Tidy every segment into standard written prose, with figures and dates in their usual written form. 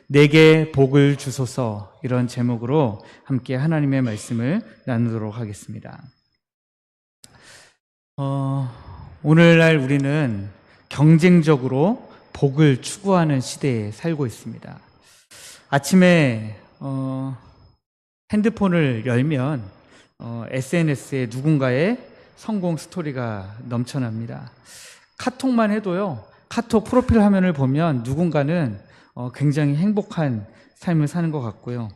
내게 복을 주소서, 이런 제목으로 함께 하나님의 말씀을 나누도록 하겠습니다. 오늘날 우리는 경쟁적으로 복을 추구하는 시대에 살고 있습니다. 아침에 핸드폰을 열면 SNS에 누군가의 성공 스토리가 넘쳐납니다. 카톡만 해도요, 카톡 프로필 화면을 보면 누군가는 굉장히 행복한 삶을 사는 것 같고요.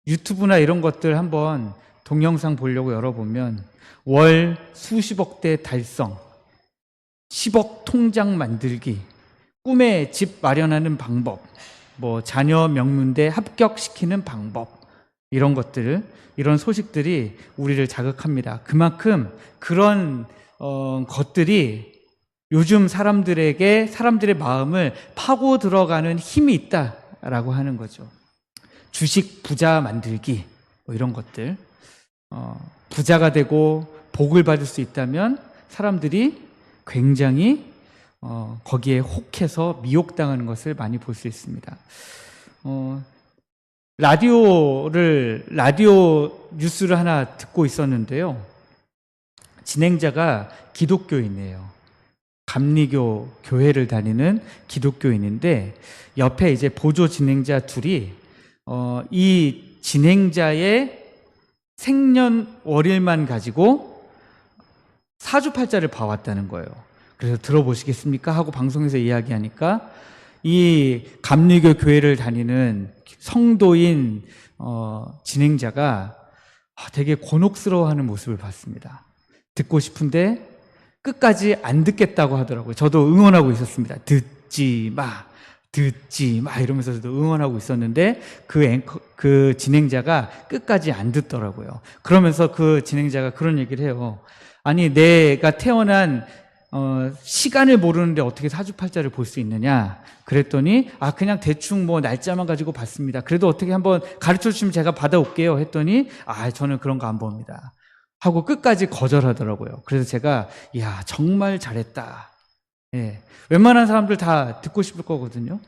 유튜브나 이런 것들 한번 동영상 보려고 열어보면 월 수십억대 달성, 10억 통장 만들기, 꿈의 집 마련하는 방법, 자녀 명문대 합격시키는 방법, 이런 것들, 이런 소식들이 우리를 자극합니다. 그만큼 그런 것들이 요즘 사람들의 마음을 파고 들어가는 힘이 있다라고 하는 거죠. 주식 부자 만들기, 이런 것들. 부자가 되고 복을 받을 수 있다면 사람들이 굉장히 거기에 혹해서 미혹당하는 것을 많이 볼 수 있습니다. 라디오 뉴스를 하나 듣고 있었는데요. 진행자가 기독교인이에요. 감리교 교회를 다니는 기독교인인데 옆에 이제 보조 진행자 둘이 이 진행자의 생년월일만 가지고 사주팔자를 봐왔다는 거예요. 그래서 들어보시겠습니까? 하고 방송에서 이야기하니까 이 감리교 교회를 다니는 성도인 진행자가 되게 곤혹스러워하는 모습을 봤습니다. 듣고 싶은데 끝까지 안 듣겠다고 하더라고요. 저도 응원하고 있었습니다. 듣지 마 이러면서 저도 응원하고 있었는데 그 진행자가 끝까지 안 듣더라고요. 그러면서 그 진행자가 그런 얘기를 해요. 아니, 내가 태어난 시간을 모르는데 어떻게 사주팔자를 볼 수 있느냐? 그랬더니 그냥 대충 날짜만 가지고 봤습니다. 그래도 어떻게 한번 가르쳐 주시면 제가 받아올게요 했더니 저는 그런 거 안 봅니다 하고 끝까지 거절하더라고요. 그래서 제가 정말 잘했다. 예, 웬만한 사람들 다 듣고 싶을 거거든요.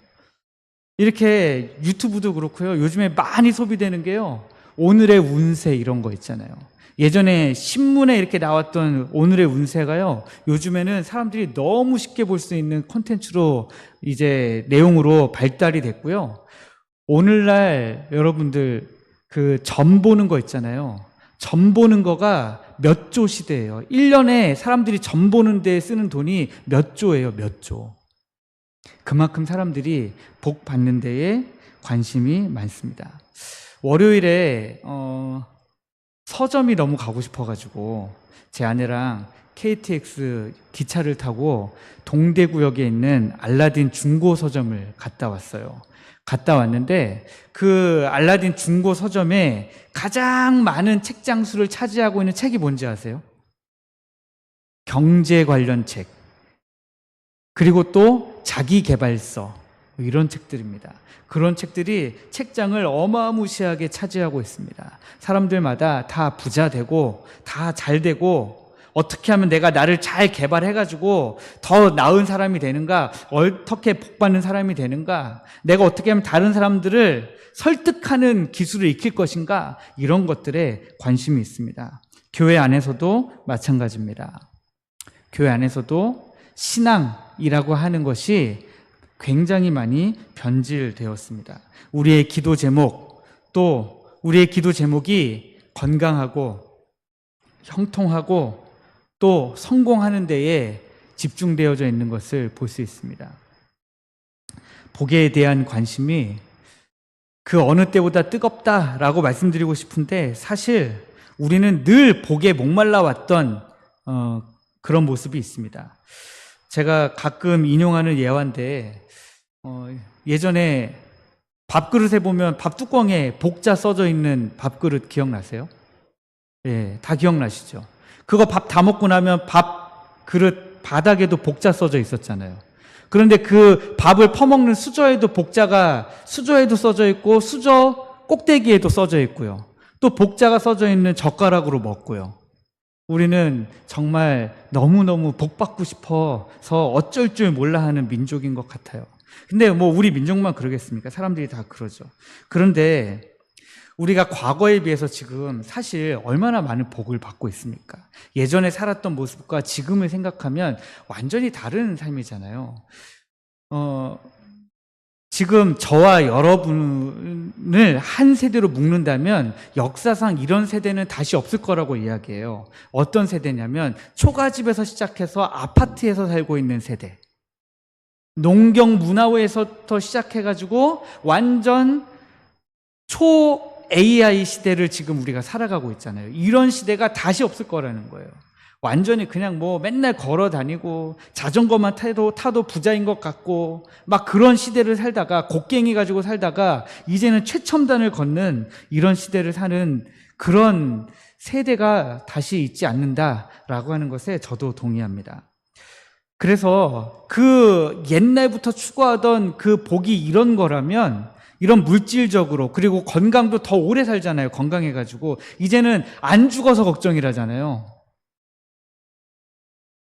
이렇게 유튜브도 그렇고요. 요즘에 많이 소비되는 게요, 오늘의 운세 이런 거 있잖아요. 예전에 신문에 이렇게 나왔던 오늘의 운세가요, 요즘에는 사람들이 너무 쉽게 볼 수 있는 콘텐츠로 이제 내용으로 발달이 됐고요. 오늘날 여러분들 그 점 보는 거 있잖아요. 점 보는 거가 몇 조 시대예요. 1년에 사람들이 점 보는 데 쓰는 돈이 몇 조예요, 몇 조. 그만큼 사람들이 복 받는 데에 관심이 많습니다. 월요일에 서점이 너무 가고 싶어가지고 제 아내랑 KTX 기차를 타고 동대구역에 있는 알라딘 중고 서점을 갔다 왔어요. 갔다 왔는데 그 알라딘 중고 서점에 가장 많은 책장 수를 차지하고 있는 책이 뭔지 아세요? 경제 관련 책, 그리고 또 자기계발서, 이런 책들입니다. 그런 책들이 책장을 어마무시하게 차지하고 있습니다. 사람들마다 다 부자 되고 다 잘 되고 어떻게 하면 내가 나를 잘 개발해가지고 더 나은 사람이 되는가, 어떻게 복받는 사람이 되는가, 내가 어떻게 하면 다른 사람들을 설득하는 기술을 익힐 것인가, 이런 것들에 관심이 있습니다. 교회 안에서도 마찬가지입니다. 교회 안에서도 신앙이라고 하는 것이 굉장히 많이 변질되었습니다. 우리의 기도 제목, 또 우리의 기도 제목이 건강하고 형통하고 또 성공하는 데에 집중되어져 있는 것을 볼 수 있습니다. 복에 대한 관심이 그 어느 때보다 뜨겁다라고 말씀드리고 싶은데, 사실 우리는 늘 복에 목말라 왔던 그런 모습이 있습니다. 제가 가끔 인용하는 예화인데, 예전에 밥그릇에 보면 밥 뚜껑에 복자 써져 있는 밥그릇 기억나세요? 예, 다 기억나시죠? 그거 밥 다 먹고 나면 밥 그릇 바닥에도 복자 써져 있었잖아요. 그런데 그 밥을 퍼먹는 수저에도 복자가 수저에도 써져 있고 수저 꼭대기에도 써져 있고요. 또 복자가 써져 있는 젓가락으로 먹고요. 우리는 정말 너무너무 복받고 싶어서 어쩔 줄 몰라 하는 민족인 것 같아요. 근데 뭐 우리 민족만 그러겠습니까? 사람들이 다 그러죠. 그런데 우리가 과거에 비해서 지금 사실 얼마나 많은 복을 받고 있습니까? 예전에 살았던 모습과 지금을 생각하면 완전히 다른 삶이잖아요. 지금 저와 여러분을 한 세대로 묶는다면 역사상 이런 세대는 다시 없을 거라고 이야기해요. 어떤 세대냐면 초가집에서 시작해서 아파트에서 살고 있는 세대, 농경 문화에서부터 시작해가지고 완전 초 AI 시대를 지금 우리가 살아가고 있잖아요. 이런 시대가 다시 없을 거라는 거예요. 완전히 그냥 뭐 맨날 걸어 다니고 자전거만 타도 부자인 것 같고 막 그런 시대를 살다가 곡괭이 가지고 살다가 이제는 최첨단을 걷는 이런 시대를 사는 그런 세대가 다시 있지 않는다라고 하는 것에 저도 동의합니다. 그래서 그 옛날부터 추구하던 그 복이 이런 거라면 이런 물질적으로 그리고 건강도 더 오래 살잖아요. 건강해가지고 이제는 안 죽어서 걱정이라잖아요.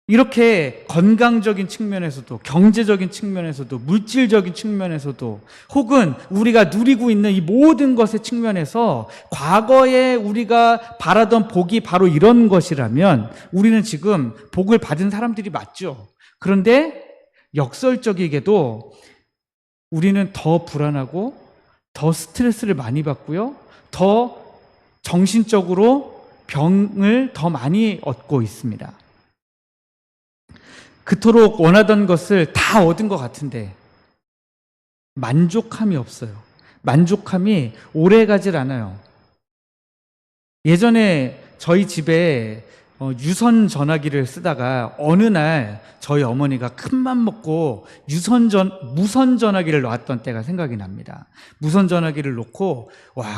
이렇게 건강적인 측면에서도 경제적인 측면에서도 물질적인 측면에서도 혹은 우리가 누리고 있는 이 모든 것의 측면에서 과거에 우리가 바라던 복이 바로 이런 것이라면 우리는 지금 복을 받은 사람들이 맞죠. 그런데 역설적이게도 우리는 더 불안하고 더 스트레스를 많이 받고요. 더 정신적으로 병을 더 많이 얻고 있습니다. 그토록 원하던 것을 다 얻은 것 같은데 만족함이 없어요. 만족함이 오래 가질 않아요. 예전에 저희 집에 유선 전화기를 쓰다가 어느 날 저희 어머니가 큰맘 먹고 무선 전화기를 놨던 때가 생각이 납니다. 무선 전화기를 놓고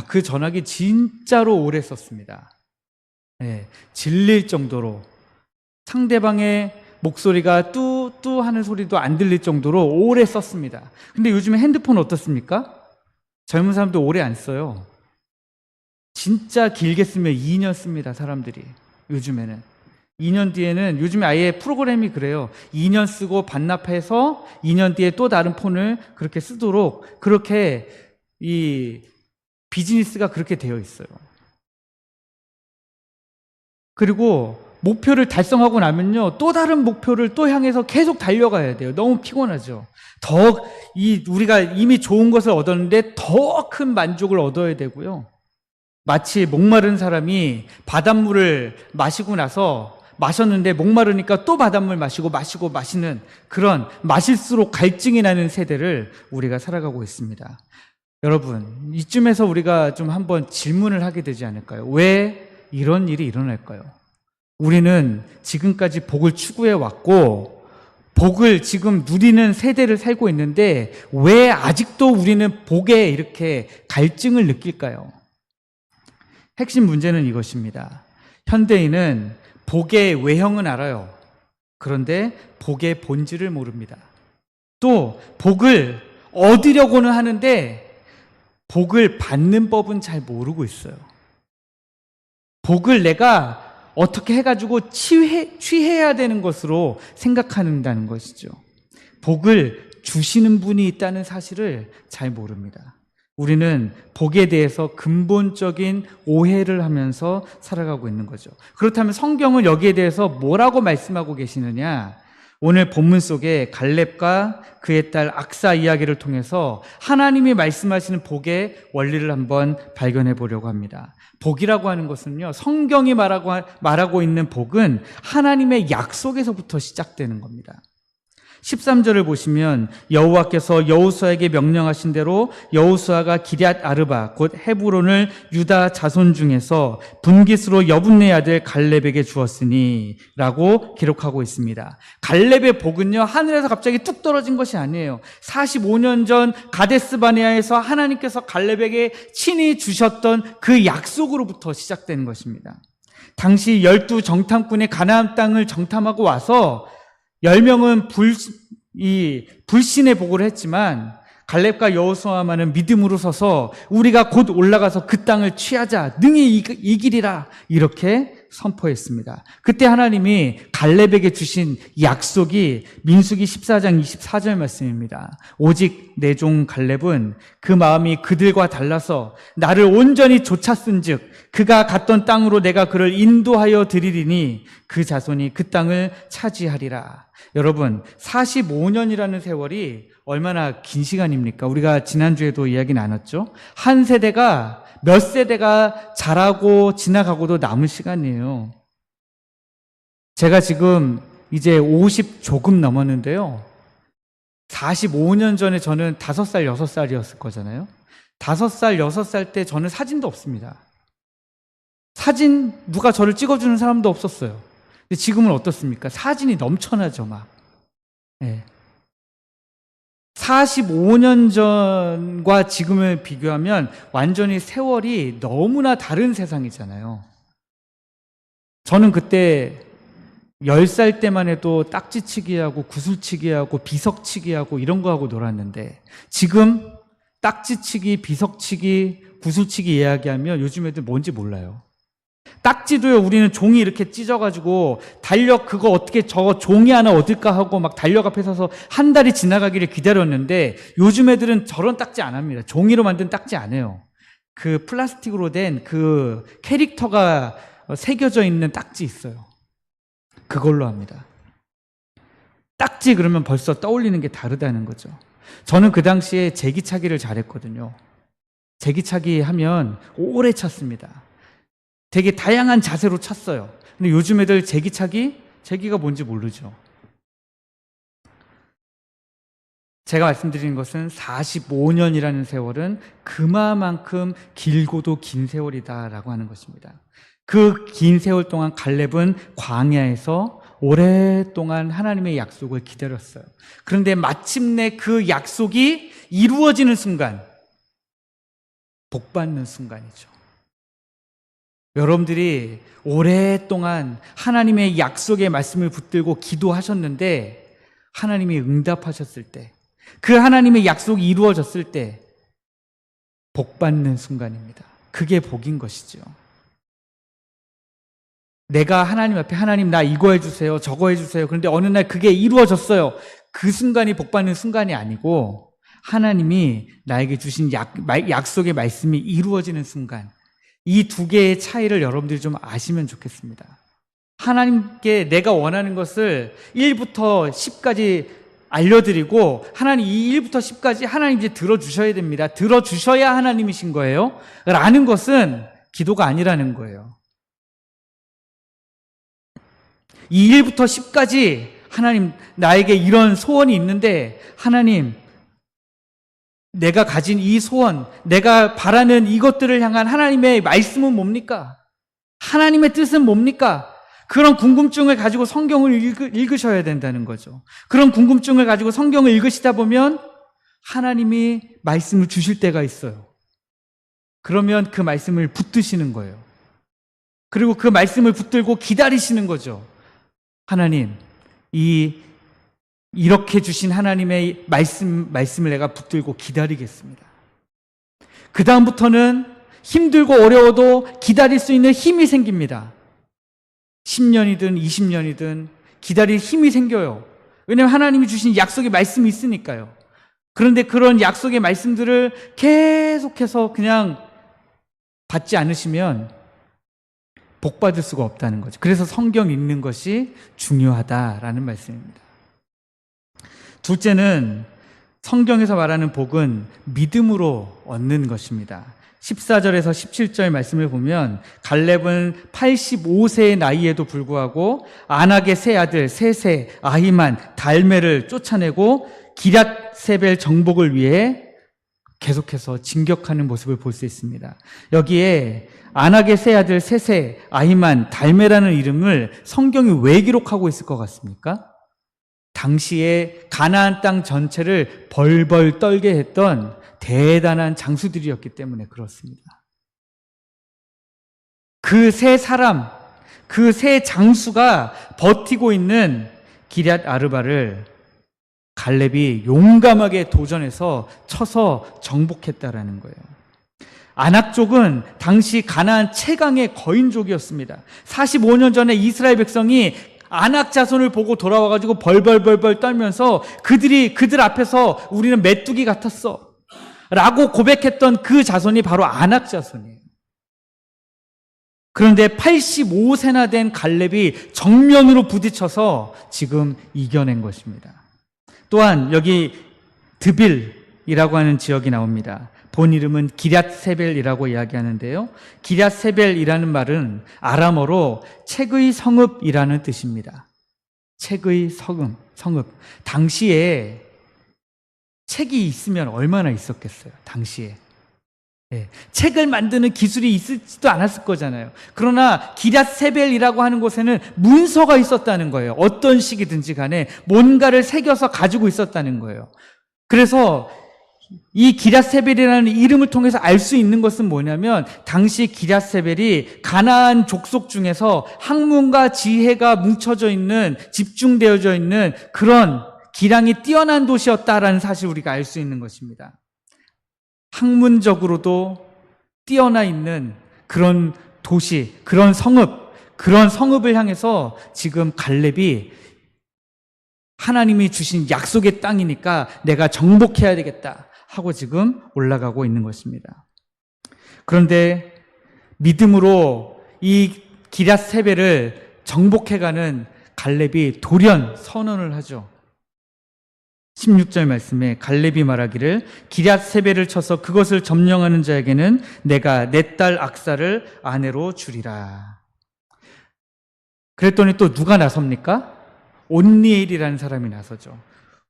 그 전화기 진짜로 오래 썼습니다. 네, 질릴 정도로 상대방의 목소리가 뚜뚜 하는 소리도 안 들릴 정도로 오래 썼습니다. 근데 요즘에 핸드폰 어떻습니까? 젊은 사람도 오래 안 써요. 진짜 길게 쓰면 2년 씁니다, 사람들이. 요즘에는 2년 뒤에는 요즘에 아예 프로그램이 그래요. 2년 쓰고 반납해서 2년 뒤에 또 다른 폰을 그렇게 쓰도록 그렇게 이 비즈니스가 그렇게 되어 있어요. 그리고 목표를 달성하고 나면요 또 다른 목표를 또 향해서 계속 달려가야 돼요. 너무 피곤하죠. 우리가 이미 좋은 것을 얻었는데 더 큰 만족을 얻어야 되고요. 마치 목마른 사람이 바닷물을 마시고 나서 마셨는데 목마르니까 또 바닷물 마시고 마시는 그런 마실수록 갈증이 나는 세대를 우리가 살아가고 있습니다. 여러분, 이쯤에서 우리가 좀 한번 질문을 하게 되지 않을까요? 왜 이런 일이 일어날까요? 우리는 지금까지 복을 추구해 왔고 복을 지금 누리는 세대를 살고 있는데 왜 아직도 우리는 복에 이렇게 갈증을 느낄까요? 핵심 문제는 이것입니다. 현대인은 복의 외형은 알아요. 그런데 복의 본질을 모릅니다. 또 복을 얻으려고는 하는데 복을 받는 법은 잘 모르고 있어요. 복을 내가 어떻게 해가지고 취해야 되는 것으로 생각한다는 것이죠. 복을 주시는 분이 있다는 사실을 잘 모릅니다. 우리는 복에 대해서 근본적인 오해를 하면서 살아가고 있는 거죠. 그렇다면 성경은 여기에 대해서 뭐라고 말씀하고 계시느냐? 오늘 본문 속에 갈렙과 그의 딸 악사 이야기를 통해서 하나님이 말씀하시는 복의 원리를 한번 발견해 보려고 합니다. 복이라고 하는 것은요, 성경이 말하고 있는 복은 하나님의 약속에서부터 시작되는 겁니다. 13절을 보시면 여호와께서 여호수아에게 명령하신 대로 여호수아가 기럇 아르바 곧 헤브론을 유다 자손 중에서 분깃으로 여분네 아들 갈렙에게 주었으니 라고 기록하고 있습니다. 갈렙의 복은요 하늘에서 갑자기 뚝 떨어진 것이 아니에요. 45년 전 가데스 바네아에서 하나님께서 갈렙에게 친히 주셨던 그 약속으로부터 시작되는 것입니다. 당시 12 정탐꾼이 가나안 땅을 정탐하고 와서 10명은 불신의 보고를 했지만 갈렙과 여호수아만은 믿음으로 서서 우리가 곧 올라가서 그 땅을 취하자, 능히 이기리라 이렇게 선포했습니다. 그때 하나님이 갈렙에게 주신 약속이 민수기 14장 24절 말씀입니다. 오직 내 종 갈렙은 그 마음이 그들과 달라서 나를 온전히 쫓았은즉 그가 갔던 땅으로 내가 그를 인도하여 드리리니 그 자손이 그 땅을 차지하리라. 여러분, 45년이라는 세월이 얼마나 긴 시간입니까? 우리가 지난주에도 이야기 나눴죠. 한 세대가 몇 세대가 자라고 지나가고도 남은 시간이에요. 제가 지금 이제 50 조금 넘었는데요. 45년 전에 저는 5살, 6살이었을 거잖아요. 5살, 6살 때 저는 사진도 없습니다. 사진 누가 저를 찍어주는 사람도 없었어요. 근데 지금은 어떻습니까? 사진이 넘쳐나죠, 막. 네. 45년 전과 지금을 비교하면 완전히 세월이 너무나 다른 세상이잖아요. 저는 그때 10살 때만 해도 딱지치기하고 구슬치기하고 비석치기하고 이런 거 하고 놀았는데 지금 딱지치기, 비석치기, 구슬치기 이야기하면 요즘 애들 뭔지 몰라요. 딱지도요, 우리는 종이 이렇게 찢어가지고 달력 그거 어떻게 저 종이 하나 얻을까 하고 막 달력 앞에 서서 한 달이 지나가기를 기다렸는데 요즘 애들은 저런 딱지 안 합니다. 종이로 만든 딱지 안 해요. 그 플라스틱으로 된 그 캐릭터가 새겨져 있는 딱지 있어요. 그걸로 합니다. 딱지 그러면 벌써 떠올리는 게 다르다는 거죠. 저는 그 당시에 제기차기를 잘했거든요. 제기차기 하면 오래 찼습니다. 되게 다양한 자세로 찼어요. 근데 요즘 애들 제기가 뭔지 모르죠. 제가 말씀드리는 것은 45년이라는 세월은 그만큼 길고도 긴 세월이다라고 하는 것입니다. 그 긴 세월 동안 갈렙은 광야에서 오랫동안 하나님의 약속을 기다렸어요. 그런데 마침내 그 약속이 이루어지는 순간, 복받는 순간이죠. 여러분들이 오랫동안 하나님의 약속의 말씀을 붙들고 기도하셨는데 하나님이 응답하셨을 때, 그 하나님의 약속이 이루어졌을 때 복받는 순간입니다. 그게 복인 것이죠. 내가 하나님 앞에 하나님 나 이거 해주세요, 저거 해주세요. 그런데 어느 날 그게 이루어졌어요. 그 순간이 복받는 순간이 아니고 하나님이 나에게 주신 약속의 말씀이 이루어지는 순간, 이 두 개의 차이를 여러분들이 좀 아시면 좋겠습니다. 하나님께 내가 원하는 것을 1부터 10까지 알려드리고 하나님 이 1부터 10까지 하나님 이제 들어주셔야 됩니다. 들어주셔야 하나님이신 거예요. 라는 것은 기도가 아니라는 거예요. 이 1부터 10까지 하나님 나에게 이런 소원이 있는데 하나님 내가 가진 이 소원, 내가 바라는 이것들을 향한 하나님의 말씀은 뭡니까? 하나님의 뜻은 뭡니까? 그런 궁금증을 가지고 성경을 읽으셔야 된다는 거죠. 그런 궁금증을 가지고 성경을 읽으시다 보면 하나님이 말씀을 주실 때가 있어요. 그러면 그 말씀을 붙드시는 거예요. 그리고 그 말씀을 붙들고 기다리시는 거죠. 하나님, 이렇게 주신 하나님의 말씀을 내가 붙들고 기다리겠습니다. 그 다음부터는 힘들고 어려워도 기다릴 수 있는 힘이 생깁니다. 10년이든 20년이든 기다릴 힘이 생겨요. 왜냐하면 하나님이 주신 약속의 말씀이 있으니까요. 그런데 그런 약속의 말씀들을 계속해서 그냥 받지 않으시면 복 받을 수가 없다는 거죠. 그래서 성경 읽는 것이 중요하다라는 말씀입니다. 둘째는 성경에서 말하는 복은 믿음으로 얻는 것입니다. 14절에서 17절 말씀을 보면 갈렙은 85세의 나이에도 불구하고 안악의 세 아들 세세, 아히만, 달메를 쫓아내고 기럇세벨 정복을 위해 계속해서 진격하는 모습을 볼 수 있습니다. 여기에 안악의 세 아들 세세, 아히만, 달메라는 이름을 성경이 왜 기록하고 있을 것 같습니까? 당시에 가나안 땅 전체를 벌벌 떨게 했던 대단한 장수들이었기 때문에 그렇습니다. 그 세 사람, 그 세 장수가 버티고 있는 기럇 아르바를 갈렙이 용감하게 도전해서 쳐서 정복했다라는 거예요. 아낙족은 당시 가나안 최강의 거인족이었습니다. 45년 전에 이스라엘 백성이 아낙 자손을 보고 돌아와가지고 벌벌벌벌 떨면서 그들 앞에서 우리는 메뚜기 같았어 라고 고백했던 그 자손이 바로 아낙 자손이에요. 그런데 85세나 된 갈렙이 정면으로 부딪혀서 지금 이겨낸 것입니다. 또한 여기 드빌이라고 하는 지역이 나옵니다. 본 이름은 기럇세벨이라고 이야기하는데요. 기럇세벨이라는 말은 아람어로 책의 성읍이라는 뜻입니다. 책의 성읍. 당시에 책이 있으면 얼마나 있었겠어요, 당시에. 네, 책을 만드는 기술이 있지도 않았을 거잖아요. 그러나 기럇세벨이라고 하는 곳에는 문서가 있었다는 거예요. 어떤 식이든지 간에 뭔가를 새겨서 가지고 있었다는 거예요. 그래서 이 기럇세벨이라는 이름을 통해서 알 수 있는 것은 뭐냐면 당시 기럇세벨이 가나안 족속 중에서 학문과 지혜가 뭉쳐져 있는, 집중되어져 있는 그런 기량이 뛰어난 도시였다라는 사실을 우리가 알 수 있는 것입니다. 학문적으로도 뛰어나 있는 그런 도시, 그런 성읍을 향해서 지금 갈렙이 하나님이 주신 약속의 땅이니까 내가 정복해야 되겠다 하고 지금 올라가고 있는 것입니다. 그런데 믿음으로 이 기럇세벨을 정복해가는 갈렙이 돌연 선언을 하죠. 16절 말씀에 갈렙이 말하기를 기럇세벨을 쳐서 그것을 점령하는 자에게는 내가 내 딸 악사를 아내로 주리라. 그랬더니 또 누가 나섭니까? 온니엘이라는 사람이 나서죠.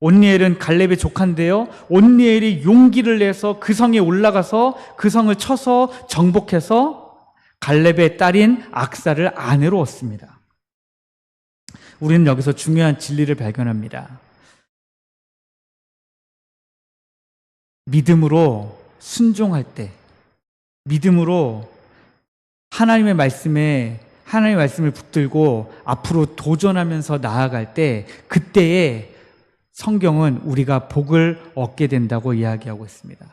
온니엘은 갈렙의 조카인데요. 온니엘이 용기를 내서 그 성에 올라가서 그 성을 쳐서 정복해서 갈렙의 딸인 악사를 아내로 얻습니다. 우리는 여기서 중요한 진리를 발견합니다. 믿음으로 순종할 때, 믿음으로 하나님의 말씀을 붙들고 앞으로 도전하면서 나아갈 때, 그때에 성경은 우리가 복을 얻게 된다고 이야기하고 있습니다.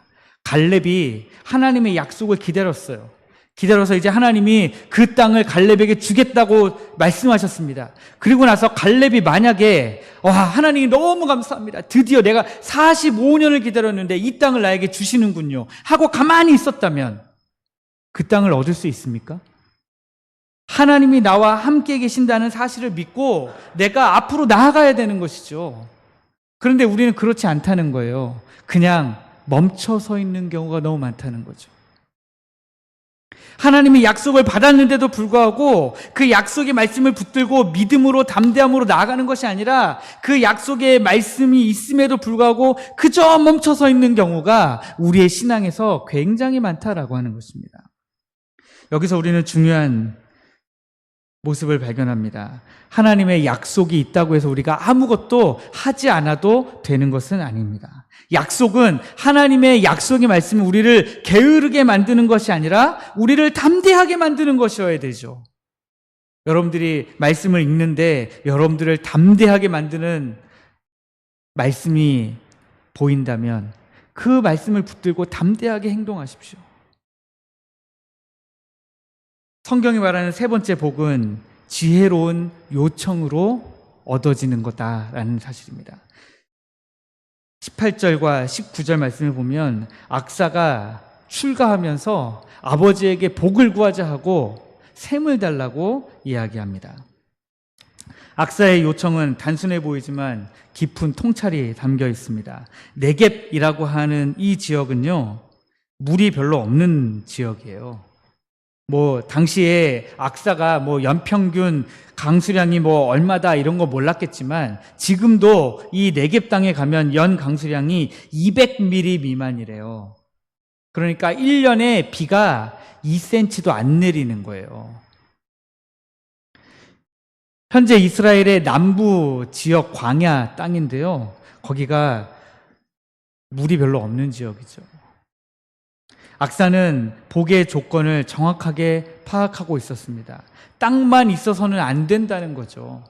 갈렙이 하나님의 약속을 기다려서 이제 하나님이 그 땅을 갈렙에게 주겠다고 말씀하셨습니다. 그리고 나서 갈렙이 만약에 하나님이 너무 감사합니다, 드디어 내가 45년을 기다렸는데 이 땅을 나에게 주시는군요 하고 가만히 있었다면 그 땅을 얻을 수 있습니까? 하나님이 나와 함께 계신다는 사실을 믿고 내가 앞으로 나아가야 되는 것이죠. 그런데 우리는 그렇지 않다는 거예요. 그냥 멈춰서 있는 경우가 너무 많다는 거죠. 하나님이 약속을 받았는데도 불구하고 그 약속의 말씀을 붙들고 믿음으로 담대함으로 나아가는 것이 아니라 그 약속의 말씀이 있음에도 불구하고 그저 멈춰서 있는 경우가 우리의 신앙에서 굉장히 많다라고 하는 것입니다. 여기서 우리는 중요한 모습을 발견합니다. 하나님의 약속이 있다고 해서 우리가 아무것도 하지 않아도 되는 것은 아닙니다. 약속은 하나님의 약속의 말씀이 우리를 게으르게 만드는 것이 아니라 우리를 담대하게 만드는 것이어야 되죠. 여러분들이 말씀을 읽는데 여러분들을 담대하게 만드는 말씀이 보인다면 그 말씀을 붙들고 담대하게 행동하십시오. 성경이 말하는 세 번째 복은 지혜로운 요청으로 얻어지는 거다라는 사실입니다. 18절과 19절 말씀을 보면 악사가 출가하면서 아버지에게 복을 구하자 하고 샘을 달라고 이야기합니다. 악사의 요청은 단순해 보이지만 깊은 통찰이 담겨 있습니다. 네겝이라고 하는 이 지역은요, 물이 별로 없는 지역이에요. 당시에 악사가 연평균 강수량이 얼마다 이런 거 몰랐겠지만 지금도 이 네겝 땅에 가면 연 강수량이 200mm 미만이래요. 그러니까 1년에 비가 2cm도 안 내리는 거예요. 현재 이스라엘의 남부 지역 광야 땅인데요. 거기가 물이 별로 없는 지역이죠. 악사는 복의 조건을 정확하게 파악하고 있었습니다. 땅만 있어서는 안 된다는 거죠.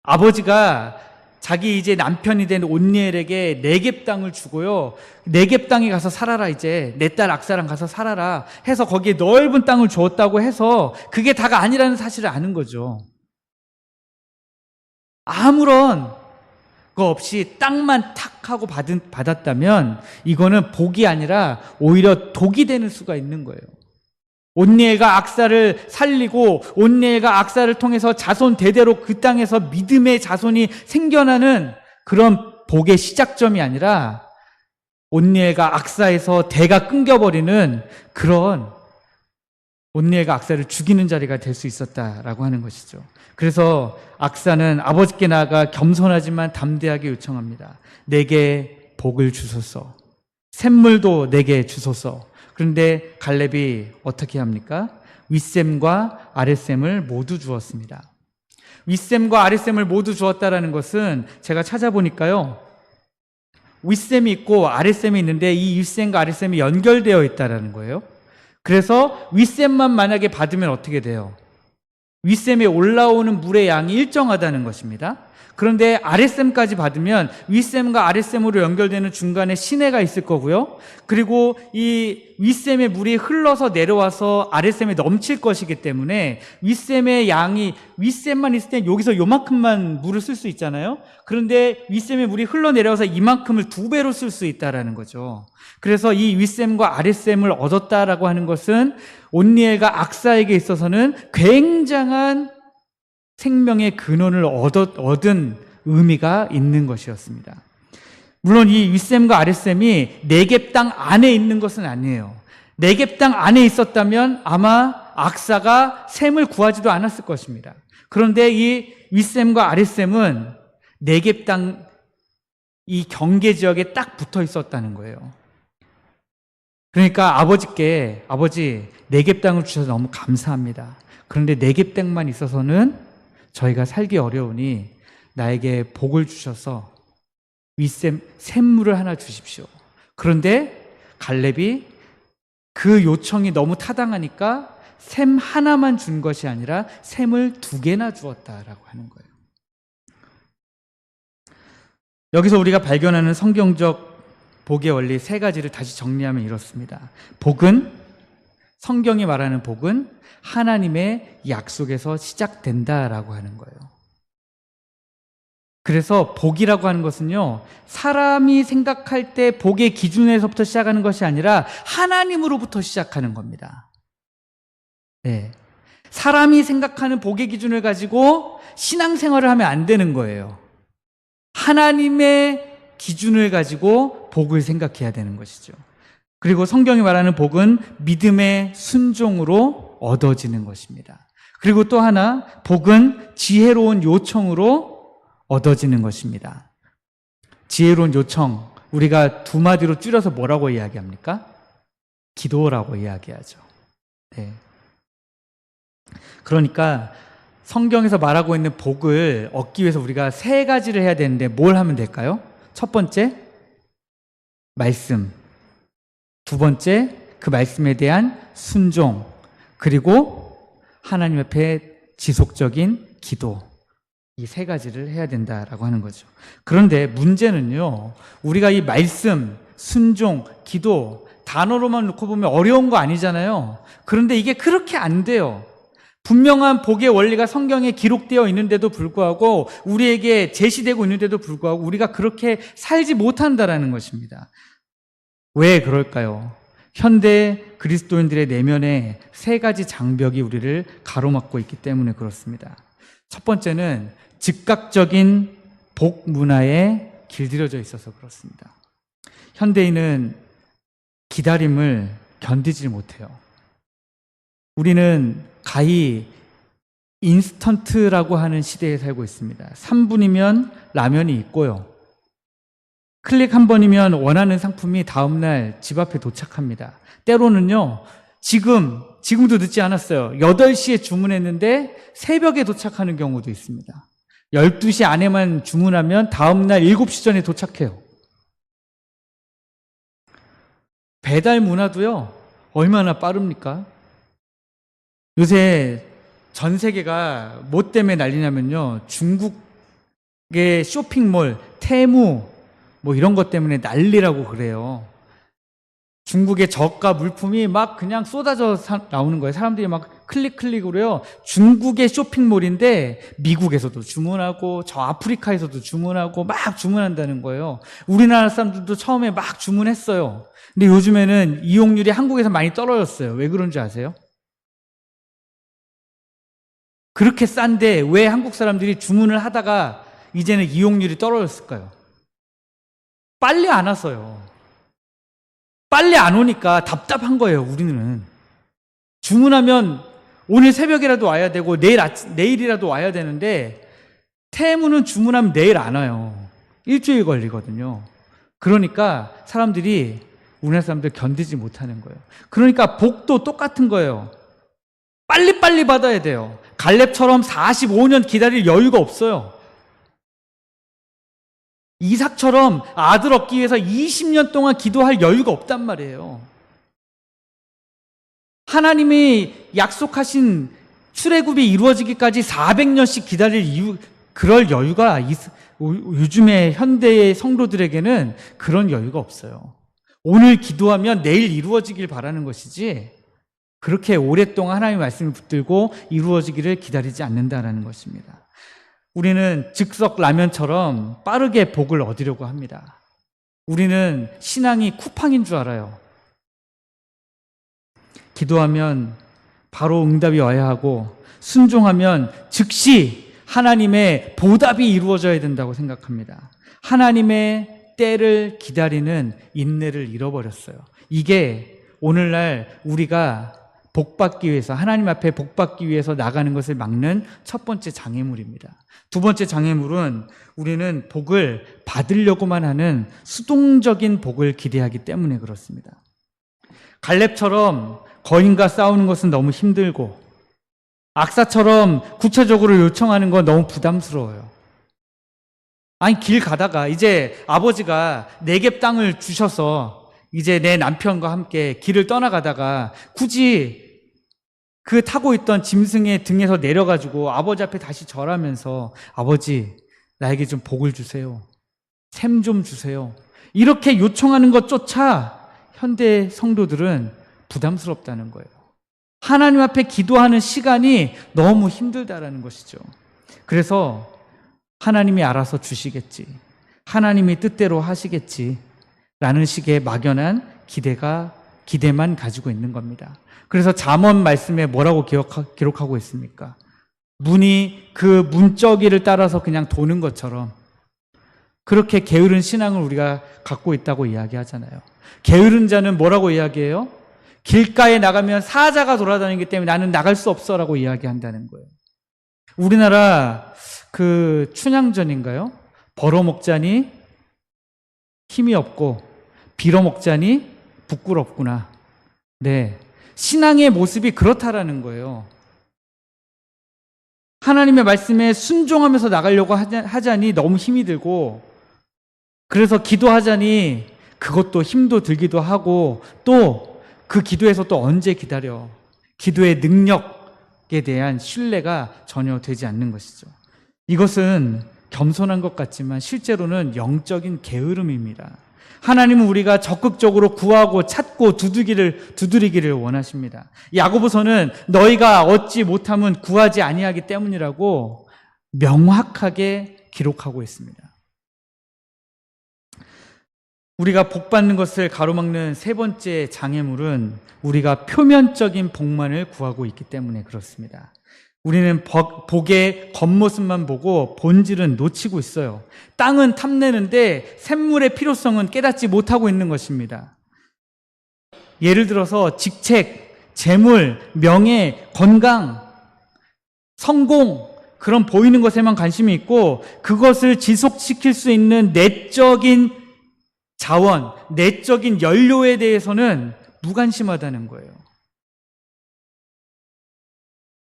아버지가 자기 이제 남편이 된 온니엘에게 네겝 땅을 주고요. 네겝 땅에 가서 살아라, 이제 내 딸 악사랑 가서 살아라 해서 거기에 넓은 땅을 주었다고 해서 그게 다가 아니라는 사실을 아는 거죠. 아무런 거 없이 땅만 탁 하고 받았다면 이거는 복이 아니라 오히려 독이 되는 수가 있는 거예요. 온니엘과 악사를 살리고 온니엘과 악사를 통해서 자손 대대로 그 땅에서 믿음의 자손이 생겨나는 그런 복의 시작점이 아니라 온니엘과 악사에서 대가 끊겨버리는 그런 온니엘과 악사를 죽이는 자리가 될 수 있었다라고 하는 것이죠. 그래서 악사는 아버지께 나아가 겸손하지만 담대하게 요청합니다. 내게 복을 주소서. 샘물도 내게 주소서. 그런데 갈렙이 어떻게 합니까? 윗셈과 아랫셈을 모두 주었습니다. 윗셈과 아랫셈을 모두 주었다라는 것은 제가 찾아보니까요, 윗셈이 있고 아랫셈이 있는데 이 윗셈과 아랫셈이 연결되어 있다라는 거예요. 그래서 윗셈만 만약에 받으면 어떻게 돼요? 윗셈에 올라오는 물의 양이 일정하다는 것입니다. 그런데 아랫셈까지 받으면 윗셈과 아랫셈으로 연결되는 중간에 시내가 있을 거고요. 그리고 이 윗셈의 물이 흘러서 내려와서 아랫셈에 넘칠 것이기 때문에 윗셈의 양이, 윗셈만 있을 때 여기서 요만큼만 물을 쓸 수 있잖아요. 그런데 윗셈의 물이 흘러내려와서 이만큼을 2배로 쓸 수 있다라는 거죠. 그래서 이 윗셈과 아랫셈을 얻었다라고 하는 것은 온니엘과 악사에게 있어서는 굉장한 생명의 근원을 얻은 의미가 있는 것이었습니다. 물론 이 윗셈과 아랫셈이 네겝 땅 안에 있는 것은 아니에요. 네겝 땅 안에 있었다면 아마 악사가 셈을 구하지도 않았을 것입니다. 그런데 이 윗셈과 아랫셈은 네겝 땅 이 경계 지역에 딱 붙어 있었다는 거예요. 그러니까 아버지 네겝 땅을 주셔서 너무 감사합니다. 그런데 네겝 땅만 있어서는 저희가 살기 어려우니 나에게 복을 주셔서 샘물을 하나 주십시오. 그런데 갈렙이 그 요청이 너무 타당하니까 샘 하나만 준 것이 아니라 샘을 2개나 주었다라고 하는 거예요. 여기서 우리가 발견하는 성경적 복의 원리 3가지를 다시 정리하면 이렇습니다. 성경이 말하는 복은 하나님의 약속에서 시작된다라고 하는 거예요. 그래서 복이라고 하는 것은요, 사람이 생각할 때 복의 기준에서부터 시작하는 것이 아니라 하나님으로부터 시작하는 겁니다. 네. 사람이 생각하는 복의 기준을 가지고 신앙생활을 하면 안 되는 거예요. 하나님의 기준을 가지고 복을 생각해야 되는 것이죠. 그리고 성경이 말하는 복은 믿음의 순종으로 얻어지는 것입니다. 그리고 또 하나, 복은 지혜로운 요청으로 얻어지는 것입니다. 지혜로운 요청, 우리가 2마디로 줄여서 뭐라고 이야기합니까? 기도라고 이야기하죠. 네. 그러니까 성경에서 말하고 있는 복을 얻기 위해서 우리가 3가지를 해야 되는데 뭘 하면 될까요? 첫 번째, 말씀. 2번째, 그 말씀에 대한 순종. 그리고 하나님 앞에 지속적인 기도. 이 3가지를 해야 된다라고 하는 거죠. 그런데 문제는요, 우리가 이 말씀, 순종, 기도 단어로만 놓고 보면 어려운 거 아니잖아요. 그런데 이게 그렇게 안 돼요. 분명한 복의 원리가 성경에 기록되어 있는데도 불구하고, 우리에게 제시되고 있는데도 불구하고 우리가 그렇게 살지 못한다라는 것입니다. 왜 그럴까요? 현대 그리스도인들의 내면에 3가지 장벽이 우리를 가로막고 있기 때문에 그렇습니다. 첫 번째는 즉각적인 복 문화에 길들여져 있어서 그렇습니다. 현대인은 기다림을 견디지 못해요. 우리는 가히 인스턴트라고 하는 시대에 살고 있습니다. 3분이면 라면이 있고요. 클릭 한 번이면 원하는 상품이 다음날 집 앞에 도착합니다. 때로는요, 지금도 늦지 않았어요. 8시에 주문했는데 새벽에 도착하는 경우도 있습니다. 12시 안에만 주문하면 다음날 7시 전에 도착해요. 배달 문화도요, 얼마나 빠릅니까? 요새 전 세계가 뭐 때문에 난리냐면요, 중국 이게 쇼핑몰, 테무 뭐 이런 것 때문에 난리라고 그래요. 중국의 저가 물품이 막 그냥 쏟아져 나오는 거예요. 사람들이 막 클릭으로요. 중국의 쇼핑몰인데 미국에서도 주문하고 저 아프리카에서도 주문하고 막 주문한다는 거예요. 우리나라 사람들도 처음에 막 주문했어요. 근데 요즘에는 이용률이 한국에서 많이 떨어졌어요. 왜 그런지 아세요? 그렇게 싼데 왜 한국 사람들이 주문을 하다가 이제는 이용률이 떨어졌을까요? 빨리 안 왔어요. 빨리 안 오니까 답답한 거예요, 우리는. 주문하면 오늘 새벽이라도 와야 되고 내일이라도 와야 되는데 테무는 주문하면 내일 안 와요. 일주일 걸리거든요. 그러니까 사람들이 우리나라 사람들 견디지 못하는 거예요. 그러니까 복도 똑같은 거예요. 빨리빨리 받아야 돼요. 갈렙처럼 45년 기다릴 여유가 없어요. 이삭처럼 아들 얻기 위해서 20년 동안 기도할 여유가 없단 말이에요. 하나님이 약속하신 출애굽이 이루어지기까지 400년씩 기다릴 그럴 여유가 요즘의 현대의 성도들에게는 그런 여유가 없어요. 오늘 기도하면 내일 이루어지길 바라는 것이지 그렇게 오랫동안 하나님의 말씀을 붙들고 이루어지기를 기다리지 않는다라는 것입니다. 우리는 즉석 라면처럼 빠르게 복을 얻으려고 합니다. 우리는 신앙이 쿠팡인 줄 알아요. 기도하면 바로 응답이 와야 하고 순종하면 즉시 하나님의 보답이 이루어져야 된다고 생각합니다. 하나님의 때를 기다리는 인내를 잃어버렸어요. 이게 오늘날 우리가 복받기 위해서 하나님 앞에 복받기 위해서 나가는 것을 막는 첫 번째 장애물입니다. 두 번째 장애물은 우리는 복을 받으려고만 하는 수동적인 복을 기대하기 때문에 그렇습니다. 갈렙처럼 거인과 싸우는 것은 너무 힘들고 악사처럼 구체적으로 요청하는 건 너무 부담스러워요. 아니 길 가다가 이제 아버지가 네겝 땅을 주셔서 이제 내 남편과 함께 길을 떠나가다가 굳이 그 타고 있던 짐승의 등에서 내려가지고 아버지 앞에 다시 절하면서 아버지 나에게 좀 복을 주세요. 샘 좀 주세요. 이렇게 요청하는 것조차 현대 성도들은 부담스럽다는 거예요. 하나님 앞에 기도하는 시간이 너무 힘들다라는 것이죠. 그래서 하나님이 알아서 주시겠지. 하나님이 뜻대로 하시겠지. 라는 식의 막연한 기대만 가지고 있는 겁니다. 그래서 잠언 말씀에 뭐라고 기록하고 있습니까? 문이 그 문짝이를 따라서 그냥 도는 것처럼 그렇게 게으른 신앙을 우리가 갖고 있다고 이야기하잖아요. 게으른 자는 뭐라고 이야기해요? 길가에 나가면 사자가 돌아다니기 때문에 나는 나갈 수 없어라고 이야기한다는 거예요. 우리나라 그 춘향전인가요? 벌어먹자니 힘이 없고 빌어먹자니 부끄럽구나. 네, 신앙의 모습이 그렇다라는 거예요. 하나님의 말씀에 순종하면서 나가려고 하자니 너무 힘이 들고 그래서 기도하자니 그것도 힘도 들기도 하고 또 그 기도에서 또 언제 기다려. 기도의 능력에 대한 신뢰가 전혀 되지 않는 것이죠. 이것은 겸손한 것 같지만 실제로는 영적인 게으름입니다. 하나님은 우리가 적극적으로 구하고 찾고 두드리기를 원하십니다. 야고보서는 너희가 얻지 못함은 구하지 아니하기 때문이라고 명확하게 기록하고 있습니다. 우리가 복 받는 것을 가로막는 세 번째 장애물은 우리가 표면적인 복만을 구하고 있기 때문에 그렇습니다. 우리는 복의 겉모습만 보고 본질은 놓치고 있어요. 땅은 탐내는데 샘물의 필요성은 깨닫지 못하고 있는 것입니다. 예를 들어서 직책, 재물, 명예, 건강, 성공 그런 보이는 것에만 관심이 있고 그것을 지속시킬 수 있는 내적인 자원, 내적인 연료에 대해서는 무관심하다는 거예요.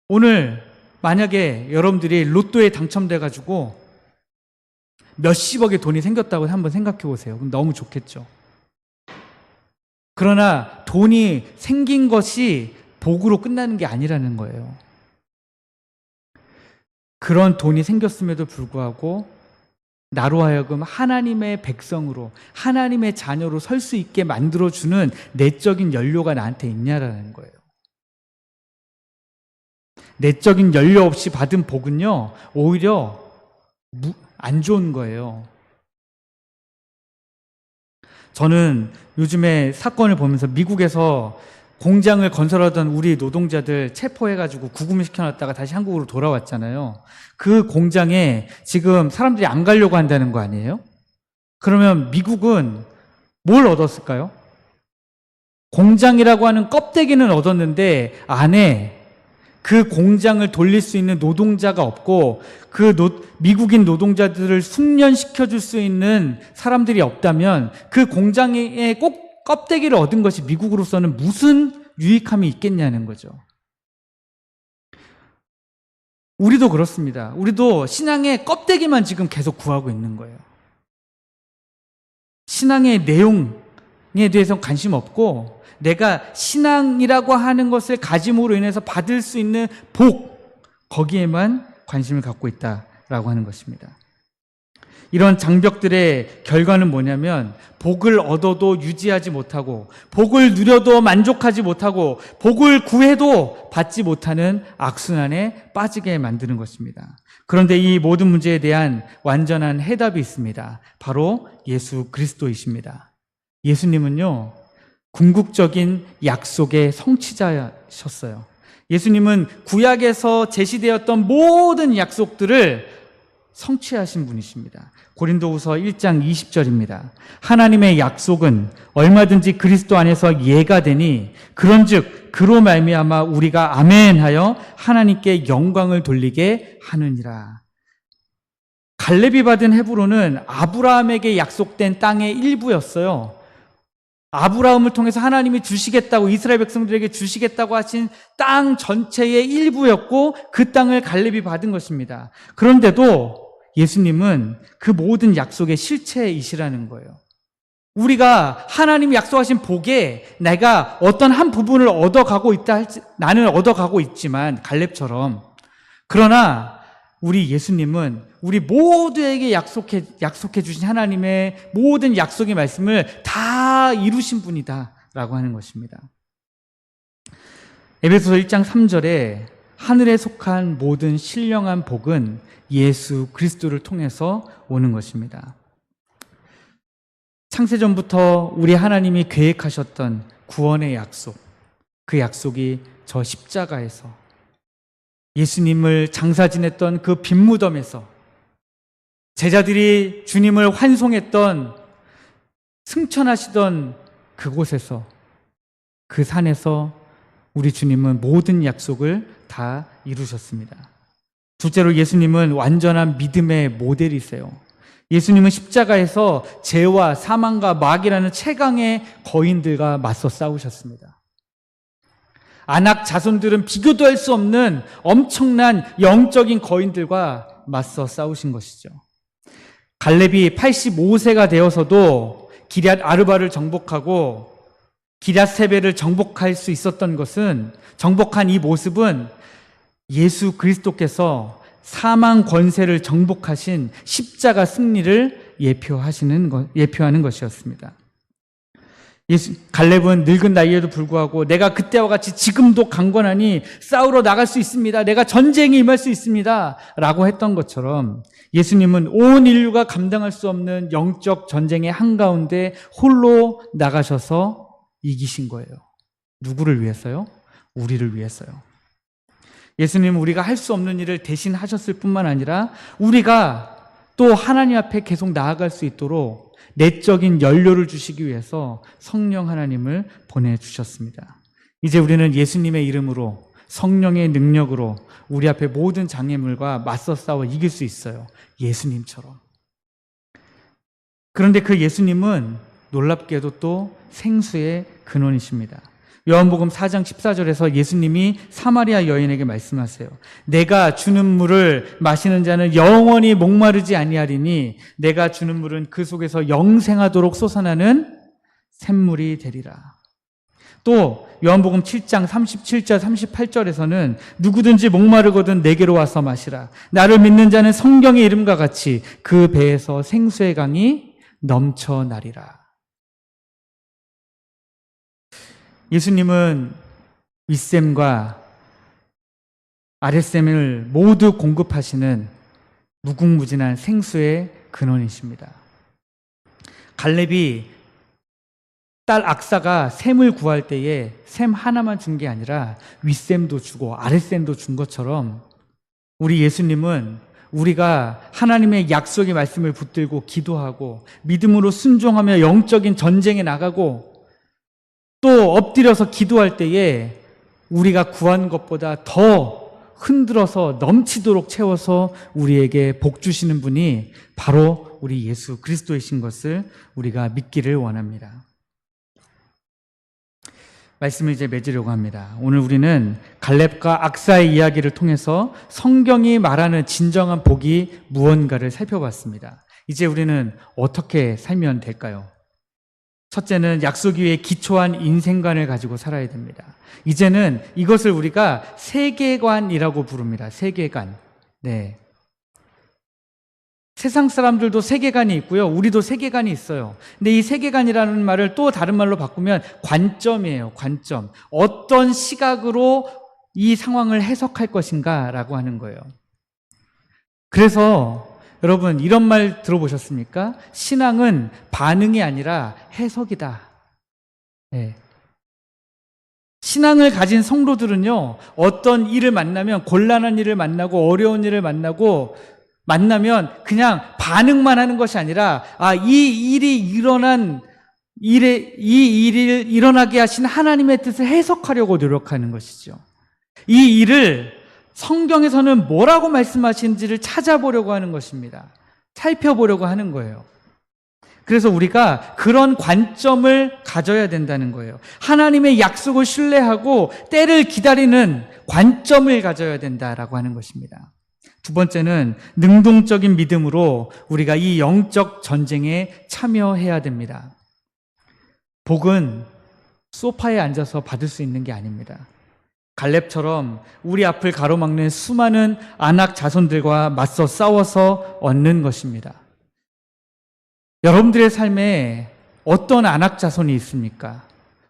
오늘 만약에 여러분들이 로또에 당첨돼가지고 몇십억의 돈이 생겼다고 한번 생각해 보세요. 그럼 너무 좋겠죠. 그러나 돈이 생긴 것이 복으로 끝나는 게 아니라는 거예요. 그런 돈이 생겼음에도 불구하고 나로 하여금 하나님의 백성으로, 하나님의 자녀로 설 수 있게 만들어주는 내적인 연료가 나한테 있냐라는 거예요. 내적인 연료 없이 받은 복은요, 오히려 안 좋은 거예요. 저는 요즘에 사건을 보면서 미국에서 공장을 건설하던 우리 노동자들 체포해가지고 구금시켜놨다가 다시 한국으로 돌아왔잖아요. 그 공장에 지금 사람들이 안 가려고 한다는 거 아니에요? 그러면 미국은 뭘 얻었을까요? 공장이라고 하는 껍데기는 얻었는데 안에 그 공장을 돌릴 수 있는 노동자가 없고 미국인 노동자들을 숙련시켜줄 수 있는 사람들이 없다면 그 공장에 꼭 껍데기를 얻은 것이 미국으로서는 무슨 유익함이 있겠냐는 거죠. 우리도 그렇습니다. 우리도 신앙의 껍데기만 지금 계속 구하고 있는 거예요. 신앙의 내용에 대해서 관심 없고 내가 신앙이라고 하는 것을 가짐으로 인해서 받을 수 있는 복, 거기에만 관심을 갖고 있다라고 하는 것입니다. 이런 장벽들의 결과는 뭐냐면 복을 얻어도 유지하지 못하고 복을 누려도 만족하지 못하고 복을 구해도 받지 못하는 악순환에 빠지게 만드는 것입니다. 그런데 이 모든 문제에 대한 완전한 해답이 있습니다. 바로 예수 그리스도이십니다. 예수님은요, 궁극적인 약속의 성취자셨어요. 예수님은 구약에서 제시되었던 모든 약속들을 성취하신 분이십니다. 고린도후서 1장 20절입니다. 하나님의 약속은 얼마든지 그리스도 안에서 예가 되니 그런즉 그로 말미암아 우리가 아멘하여 하나님께 영광을 돌리게 하느니라. 갈렙이 받은 헤브론은 아브라함에게 약속된 땅의 일부였어요. 아브라함을 통해서 하나님이 주시겠다고, 이스라엘 백성들에게 주시겠다고 하신 땅 전체의 일부였고 그 땅을 갈렙이 받은 것입니다. 그런데도 예수님은 그 모든 약속의 실체이시라는 거예요. 우리가 하나님이 약속하신 복에 내가 어떤 한 부분을 얻어가고 있다 나는 얻어가고 있지만 갈렙처럼, 그러나 우리 예수님은 우리 모두에게 약속해 주신 하나님의 모든 약속의 말씀을 다 이루신 분이다라고 하는 것입니다. 에베소서 1장 3절에 하늘에 속한 모든 신령한 복은 예수 그리스도를 통해서 오는 것입니다. 창세전부터 우리 하나님이 계획하셨던 구원의 약속, 그 약속이 저 십자가에서, 예수님을 장사 지냈던 그 빈무덤에서, 제자들이 주님을 환송했던, 승천하시던 그곳에서, 그 산에서 우리 주님은 모든 약속을 다 이루셨습니다. 둘째로 예수님은 완전한 믿음의 모델이세요. 예수님은 십자가에서 죄와 사망과 마귀라는 최강의 거인들과 맞서 싸우셨습니다. 안악 자손들은 비교도 할 수 없는 엄청난 영적인 거인들과 맞서 싸우신 것이죠. 갈렙이 85세가 되어서도 기럇 아르바를 정복하고 기럇 세베를 정복할 수 있었던 것은, 정복한 이 모습은 예수 그리스도께서 사망 권세를 정복하신 십자가 승리를 예표하는 것이었습니다. 갈렙은 늙은 나이에도 불구하고 내가 그때와 같이 지금도 강건하니 싸우러 나갈 수 있습니다, 내가 전쟁에 임할 수 있습니다 라고 했던 것처럼 예수님은 온 인류가 감당할 수 없는 영적 전쟁의 한가운데 홀로 나가셔서 이기신 거예요. 누구를 위해서요? 우리를 위해서요. 예수님은 우리가 할 수 없는 일을 대신 하셨을 뿐만 아니라 우리가 또 하나님 앞에 계속 나아갈 수 있도록 내적인 연료를 주시기 위해서 성령 하나님을 보내주셨습니다. 이제 우리는 예수님의 이름으로, 성령의 능력으로 우리 앞에 모든 장애물과 맞서 싸워 이길 수 있어요. 예수님처럼. 그런데 그 예수님은 놀랍게도 또 생수의 근원이십니다. 요한복음 4장 14절에서 예수님이 사마리아 여인에게 말씀하세요. 내가 주는 물을 마시는 자는 영원히 목마르지 아니하리니 내가 주는 물은 그 속에서 영생하도록 솟아나는 샘물이 되리라. 또 요한복음 7장 37절 38절에서는 누구든지 목마르거든 내게로 와서 마시라. 나를 믿는 자는 성경의 이름과 같이 그 배에서 생수의 강이 넘쳐나리라. 예수님은 윗샘과 아랫샘을 모두 공급하시는 무궁무진한 생수의 근원이십니다. 갈렙이 딸 악사가 샘을 구할 때에 샘 하나만 준 게 아니라 윗샘도 주고 아랫샘도 준 것처럼 우리 예수님은 우리가 하나님의 약속의 말씀을 붙들고 기도하고 믿음으로 순종하며 영적인 전쟁에 나가고 또 엎드려서 기도할 때에 우리가 구한 것보다 더 흔들어서 넘치도록 채워서 우리에게 복 주시는 분이 바로 우리 예수 그리스도이신 것을 우리가 믿기를 원합니다. 말씀을 이제 맺으려고 합니다. 오늘 우리는 갈렙과 악사의 이야기를 통해서 성경이 말하는 진정한 복이 무언가를 살펴봤습니다. 이제 우리는 어떻게 살면 될까요? 첫째는 약속 위에 기초한 인생관을 가지고 살아야 됩니다. 이제는 이것을 우리가 세계관이라고 부릅니다. 세계관. 네. 세상 사람들도 세계관이 있고요. 우리도 세계관이 있어요. 근데 이 세계관이라는 말을 또 다른 말로 바꾸면 관점이에요. 관점. 어떤 시각으로 이 상황을 해석할 것인가라고 하는 거예요. 그래서 여러분 이런 말 들어보셨습니까? 신앙은 반응이 아니라 해석이다. 네. 신앙을 가진 성도들은요, 어떤 일을 만나면 곤란한 일을 만나고 어려운 일을 만나면 그냥 반응만 하는 것이 아니라 이 일이 일어나게 하신 하나님의 뜻을 해석하려고 노력하는 것이죠. 이 일을 성경에서는 뭐라고 말씀하시는지를 찾아보려고 하는 것입니다. 살펴보려고 하는 거예요. 그래서 우리가 그런 관점을 가져야 된다는 거예요. 하나님의 약속을 신뢰하고 때를 기다리는 관점을 가져야 된다라고 하는 것입니다. 두 번째는 능동적인 믿음으로 우리가 이 영적 전쟁에 참여해야 됩니다. 복은 소파에 앉아서 받을 수 있는 게 아닙니다. 갈렙처럼 우리 앞을 가로막는 수많은 안악 자손들과 맞서 싸워서 얻는 것입니다. 여러분들의 삶에 어떤 안악 자손이 있습니까?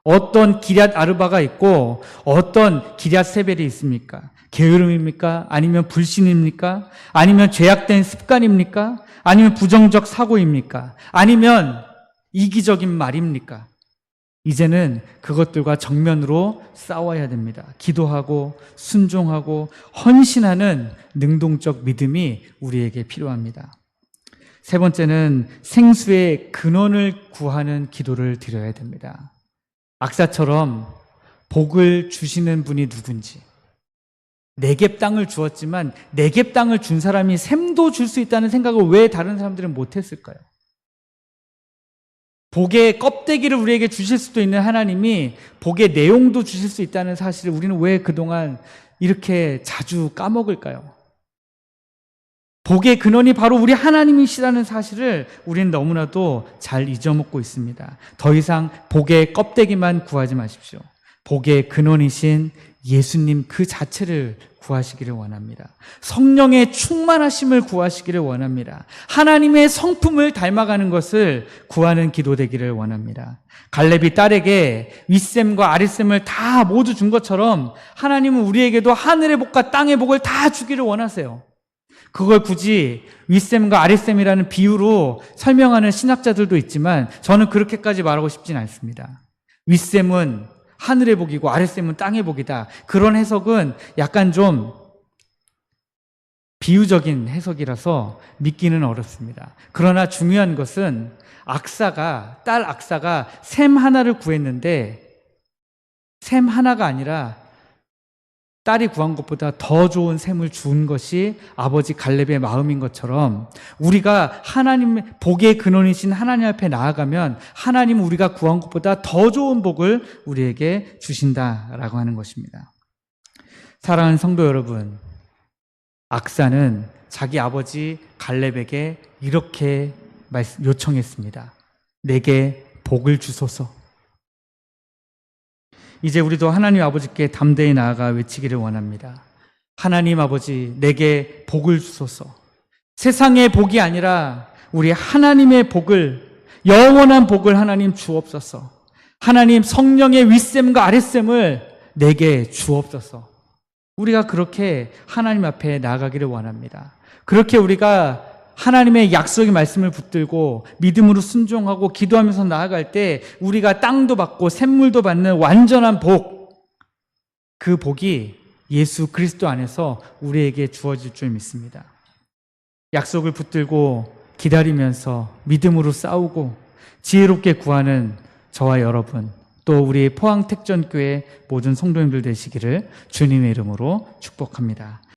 어떤 기럇 아르바가 있고 어떤 기럇 세벨이 있습니까? 게으름입니까? 아니면 불신입니까? 아니면 죄악된 습관입니까? 아니면 부정적 사고입니까? 아니면 이기적인 말입니까? 이제는 그것들과 정면으로 싸워야 됩니다. 기도하고 순종하고 헌신하는 능동적 믿음이 우리에게 필요합니다. 세 번째는 생수의 근원을 구하는 기도를 드려야 됩니다. 악사처럼 복을 주시는 분이 누군지, 네겝 땅을 주었지만 네겝 땅을 준 사람이 샘도 줄 수 있다는 생각을 왜 다른 사람들은 못했을까요? 복의 껍데기를 우리에게 주실 수도 있는 하나님이 복의 내용도 주실 수 있다는 사실을 우리는 왜 그동안 이렇게 자주 까먹을까요? 복의 근원이 바로 우리 하나님이시라는 사실을 우리는 너무나도 잘 잊어먹고 있습니다. 더 이상 복의 껍데기만 구하지 마십시오. 복의 근원이신 예수님 그 자체를 구하시기를 원합니다. 성령의 충만하심을 구하시기를 원합니다. 하나님의 성품을 닮아가는 것을 구하는 기도 되기를 원합니다. 갈렙이 딸에게 윗샘과 아랫샘을 다 모두 준 것처럼 하나님은 우리에게도 하늘의 복과 땅의 복을 다 주기를 원하세요. 그걸 굳이 윗샘과 아랫샘이라는 비유로 설명하는 신학자들도 있지만 저는 그렇게까지 말하고 싶진 않습니다. 윗샘은 하늘의 복이고 아랫샘은 땅의 복이다. 그런 해석은 약간 좀 비유적인 해석이라서 믿기는 어렵습니다. 그러나 중요한 것은 딸 악사가 샘 하나를 구했는데 샘 하나가 아니라 딸이 구한 것보다 더 좋은 샘을 준 것이 아버지 갈렙의 마음인 것처럼 우리가 하나님의 복의 근원이신 하나님 앞에 나아가면 하나님은 우리가 구한 것보다 더 좋은 복을 우리에게 주신다라고 하는 것입니다. 사랑하는 성도 여러분, 악사는 자기 아버지 갈렙에게 이렇게 요청했습니다. 내게 복을 주소서. 이제 우리도 하나님 아버지께 담대히 나아가 외치기를 원합니다. 하나님 아버지, 내게 복을 주소서. 세상의 복이 아니라 우리 하나님의 복을, 영원한 복을 하나님 주옵소서. 하나님 성령의 윗셈과 아랫셈을 내게 주옵소서. 우리가 그렇게 하나님 앞에 나아가기를 원합니다. 그렇게 우리가 하나님의 약속의 말씀을 붙들고 믿음으로 순종하고 기도하면서 나아갈 때 우리가 땅도 받고 샘물도 받는 완전한 복, 그 복이 예수 그리스도 안에서 우리에게 주어질 줄 믿습니다. 약속을 붙들고 기다리면서 믿음으로 싸우고 지혜롭게 구하는 저와 여러분, 또 우리 포항택전교회 모든 성도님들 되시기를 주님의 이름으로 축복합니다.